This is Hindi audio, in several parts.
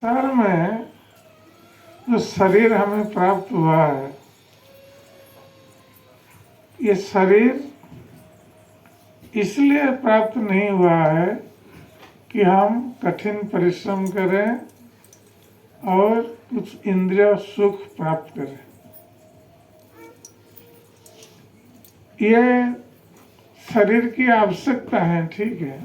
संसार में जो शरीर हमें प्राप्त हुआ है, ये शरीर इसलिए प्राप्त नहीं हुआ है कि हम कठिन परिश्रम करें और कुछ इंद्रिय सुख प्राप्त करें। ये शरीर की आवश्यकता है, ठीक है,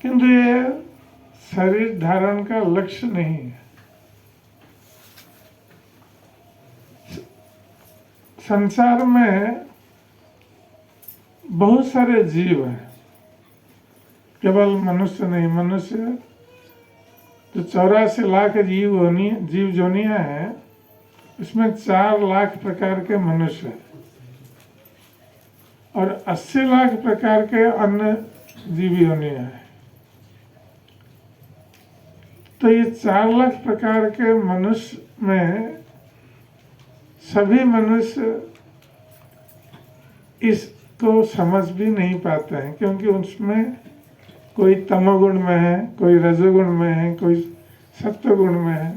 किंतु ये शरीर धारण का लक्ष्य नहीं है। संसार में बहुत सारे जीव हैं, केवल मनुष्य नहीं। मनुष्य जो 84 लाख जीव जोनियां हैं, इसमें 4 लाख प्रकार के मनुष्य हैं और 80 लाख प्रकार के अन्य जीव योनियां हैं। तो ये 4 लाख प्रकार के मनुष्य में सभी मनुष्य इसको समझ भी नहीं पाते हैं, क्योंकि उसमें कोई तमोगुण में है, कोई रजोगुण में है, कोई सत्वगुण में है।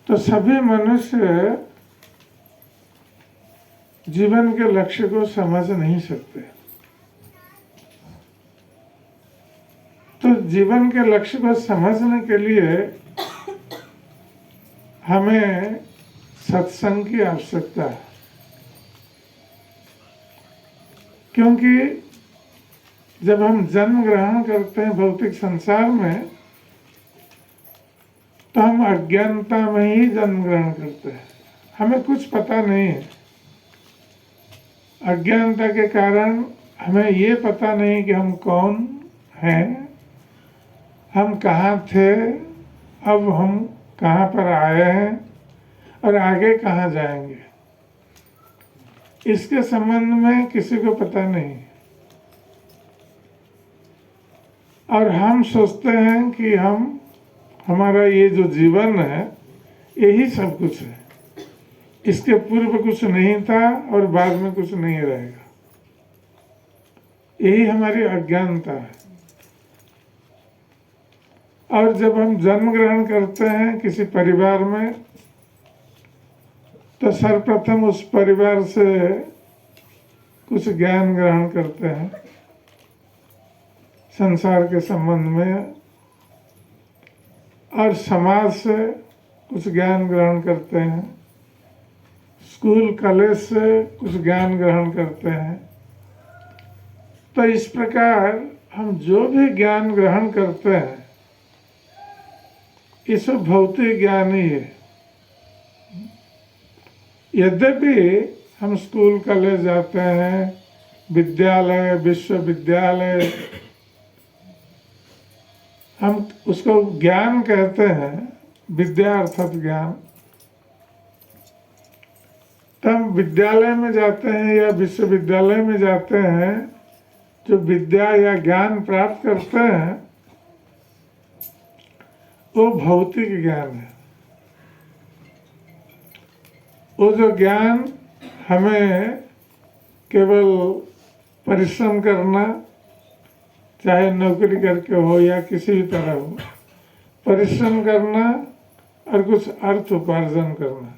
तो सभी मनुष्य जीवन के लक्ष्य को समझ नहीं सकते। तो जीवन के लक्ष्य को समझने के लिए हमें सत्संग की आवश्यकता है, क्योंकि जब हम जन्म ग्रहण करते हैं भौतिक संसार में, तो हम अज्ञानता में ही जन्म ग्रहण करते हैं। हमें कुछ पता नहीं है। अज्ञानता के कारण हमें ये पता नहीं कि हम कौन हैं, हम कहाँ थे, अब हम कहाँ पर आए हैं और आगे कहाँ जाएंगे, इसके संबंध में किसी को पता नहीं। और हम सोचते हैं कि हमारा ये जो जीवन है यही सब कुछ है, इसके पूर्व कुछ नहीं था और बाद में कुछ नहीं रहेगा। यही हमारी अज्ञानता है। और जब हम जन्म ग्रहण करते हैं किसी परिवार में, तो सर्वप्रथम उस परिवार से कुछ ज्ञान ग्रहण करते हैं संसार के संबंध में, और समाज से कुछ ज्ञान ग्रहण करते हैं, स्कूल कॉलेज से कुछ ज्ञान ग्रहण करते हैं। तो इस प्रकार हम जो भी ज्ञान ग्रहण करते हैं, ये सब भौतिक ज्ञान ही है। यद्यपि हम स्कूल कॉलेज जाते हैं, विद्यालय, विश्वविद्यालय, हम उसको ज्ञान कहते हैं, विद्या अर्थात ज्ञान। तो हम विद्यालय में जाते हैं या विश्वविद्यालय में जाते हैं, जो विद्या या ज्ञान प्राप्त करते हैं वो भौतिक ज्ञान है। वो जो ज्ञान हमें केवल परिश्रम करना, चाहे नौकरी करके हो या किसी भी तरह हो, परिश्रम करना और कुछ अर्थ उपार्जन करना,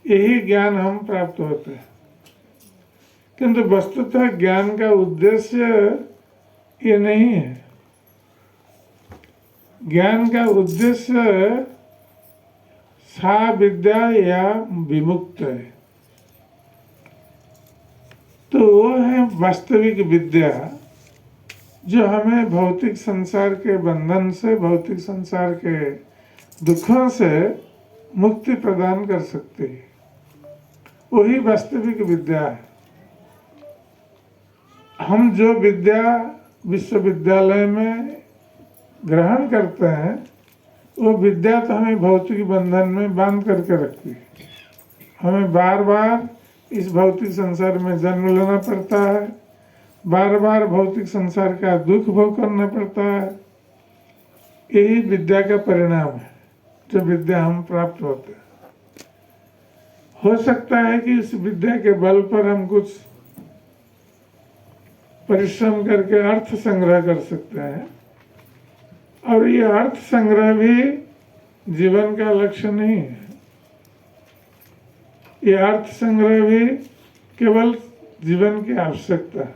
यही ज्ञान हम प्राप्त होते हैं। किंतु वस्तुतः ज्ञान का उद्देश्य ये नहीं है। ज्ञान का उद्देश्य सा विद्या या विमुक्त है। तो वो है वास्तविक विद्या, जो हमें भौतिक संसार के बंधन से, भौतिक संसार के दुखों से मुक्ति प्रदान कर सकती है। वही वास्तविक विद्या है। हम जो विद्या विश्वविद्यालय में ग्रहण करते हैं, वो विद्या तो हमें भौतिक बंधन में बांध करके रखती है। हमें बार बार इस भौतिक संसार में जन्म लेना पड़ता है, बार बार भौतिक संसार का दुख भोग करना पड़ता है। यही विद्या का परिणाम है, जो विद्या हम प्राप्त होते हैं। हो सकता है कि इस विद्या के बल पर हम कुछ परिश्रम करके अर्थ संग्रह कर सकते हैं, और ये अर्थ संग्रह भी जीवन का लक्ष्य नहीं है। ये अर्थ संग्रह भी केवल जीवन की आवश्यकता है,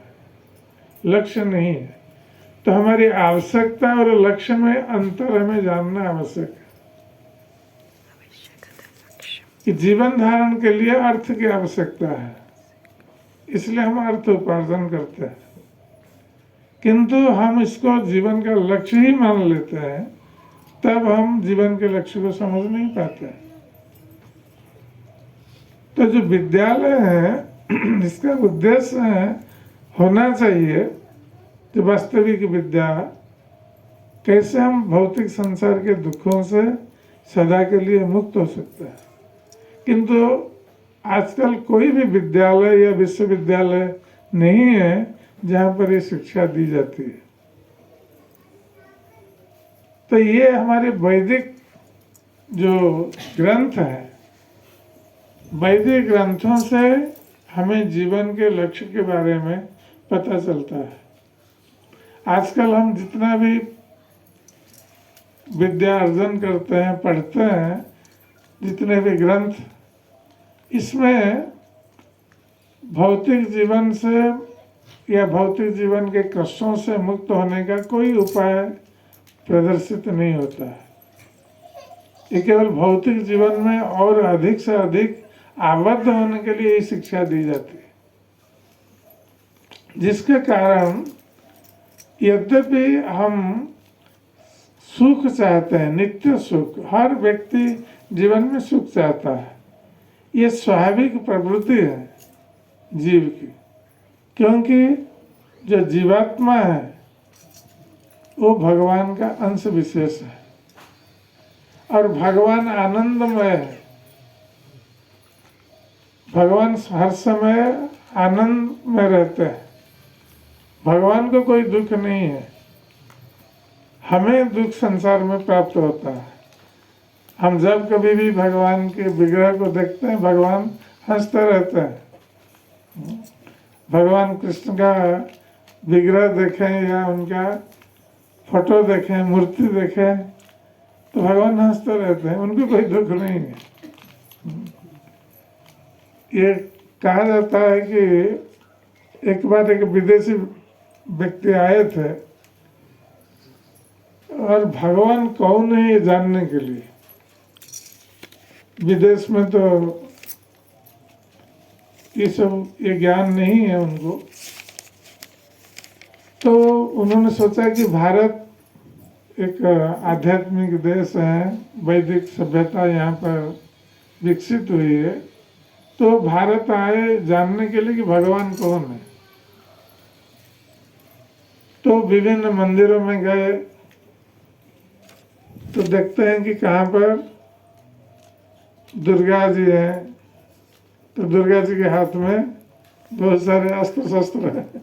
लक्ष्य नहीं है। तो हमारी आवश्यकता और लक्ष्य में अंतर हमें जानना आवश्यक है कि जीवन धारण के लिए अर्थ की आवश्यकता है, इसलिए हम अर्थ उपार्जन करते हैं, किंतु हम इसको जीवन का लक्ष्य ही मान लेते हैं, तब हम जीवन के लक्ष्य को समझ नहीं पाते। तो जो विद्यालय है इसका उद्देश्य है, होना चाहिए जो वास्तविक विद्या, कैसे हम भौतिक संसार के दुखों से सदा के लिए मुक्त हो सकते हैं। किंतु आजकल कोई भी विद्यालय या विश्वविद्यालय नहीं है जहाँ पर ये शिक्षा दी जाती है। तो ये हमारे वैदिक जो ग्रंथ हैं, वैदिक ग्रंथों से हमें जीवन के लक्ष्य के बारे में पता चलता है। आजकल हम जितना भी विद्या अर्जन करते हैं, पढ़ते हैं, जितने भी ग्रंथ, इसमें भौतिक जीवन से या भौतिक जीवन के कष्टों से मुक्त होने का कोई उपाय प्रदर्शित नहीं होता है। ये केवल भौतिक जीवन में और अधिक से अधिक आबद्ध होने के लिए ये शिक्षा दी जाती है, जिसके कारण यद्यपि हम सुख चाहते हैं, नित्य सुख, हर व्यक्ति जीवन में सुख चाहता है, ये स्वाभाविक प्रवृत्ति है जीव की, क्योंकि जो जीवात्मा है वो भगवान का अंश विशेष है और भगवान आनंदमय है। भगवान हर समय आनंद में रहते हैं, भगवान को कोई दुख नहीं है। हमें दुख संसार में प्राप्त होता है। हम जब कभी भी भगवान के विग्रह को देखते हैं, भगवान हंसते रहते हैं। भगवान कृष्ण का विग्रह देखें या उनका फोटो देखें, मूर्ति देखें, तो भगवान हंसते रहते हैं, उनको कोई दुख नहीं है। ये कहा जाता है कि एक बार एक विदेशी व्यक्ति आए थे और भगवान कौन है ये जानने के लिए, विदेश में तो ये ज्ञान नहीं है उनको, तो उन्होंने सोचा कि भारत एक आध्यात्मिक देश है, वैदिक सभ्यता यहाँ पर विकसित हुई है, तो भारत आए जानने के लिए कि भगवान कौन है। तो विभिन्न मंदिरों में गए तो देखते हैं कि कहाँ पर दुर्गा जी हैं, तो दुर्गा जी के हाथ में बहुत सारे अस्त्र शस्त्र हैं,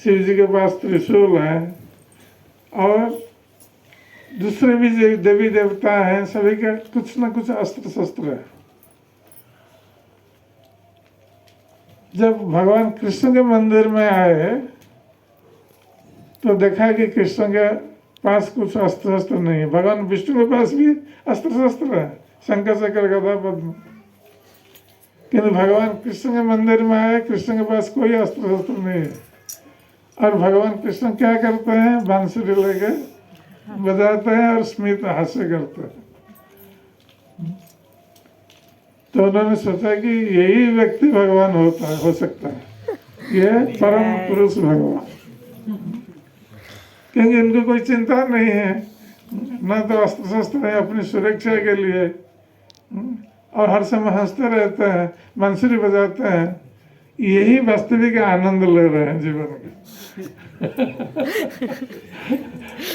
शिव जी के पास त्रिशूल है और दूसरे भी देवी देवता हैं, सभी का कुछ न कुछ अस्त्र शस्त्र है। जब भगवान कृष्ण के मंदिर में आए तो देखा कि कृष्ण के पास कुछ अस्त्र शस्त्र नहीं है। भगवान विष्णु के पास भी अस्त्र शस्त्र है, शंकर चक्र गदा पद्म, किंतु भगवान कृष्ण के मंदिर में आए, कृष्ण के पास कोई अस्त्र शस्त्र नहीं है। और भगवान कृष्ण क्या करते हैं, बांसुरी लेके बजाते हैं और स्मित हास्य करते हैं। तो उन्होंने सोचा कि यही व्यक्ति भगवान हो सकता है, ये परम पुरुष भगवान, क्योंकि इनको कोई चिंता नहीं है, न तो अस्त्र शस्त्र है अपनी सुरक्षा के लिए, और हर समय हंसते रहते हैं, बांसुरी बजाते हैं, यही वास्तविक आनंद ले रहे हैं जीवन के।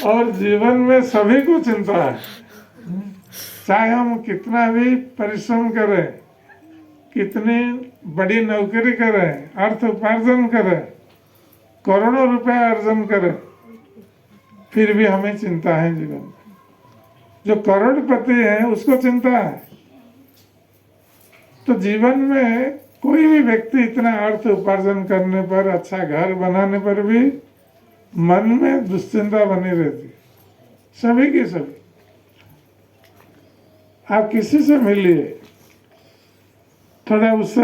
और जीवन में सभी को चिंता है, चाहे हम कितना भी परिश्रम करें, कितनी बड़ी नौकरी करें, अर्थ उपार्जन करें, करोड़ों रुपए अर्जन करें, फिर भी हमें चिंता है जीवन में। जो करोड़पति है उसको चिंता है। तो जीवन में कोई भी व्यक्ति इतना अर्थ उपार्जन करने पर, अच्छा घर बनाने पर भी मन में दुश्चिंता बनी रहती, सभी की सभी। आप किसी से मिलिए, थोड़ा उससे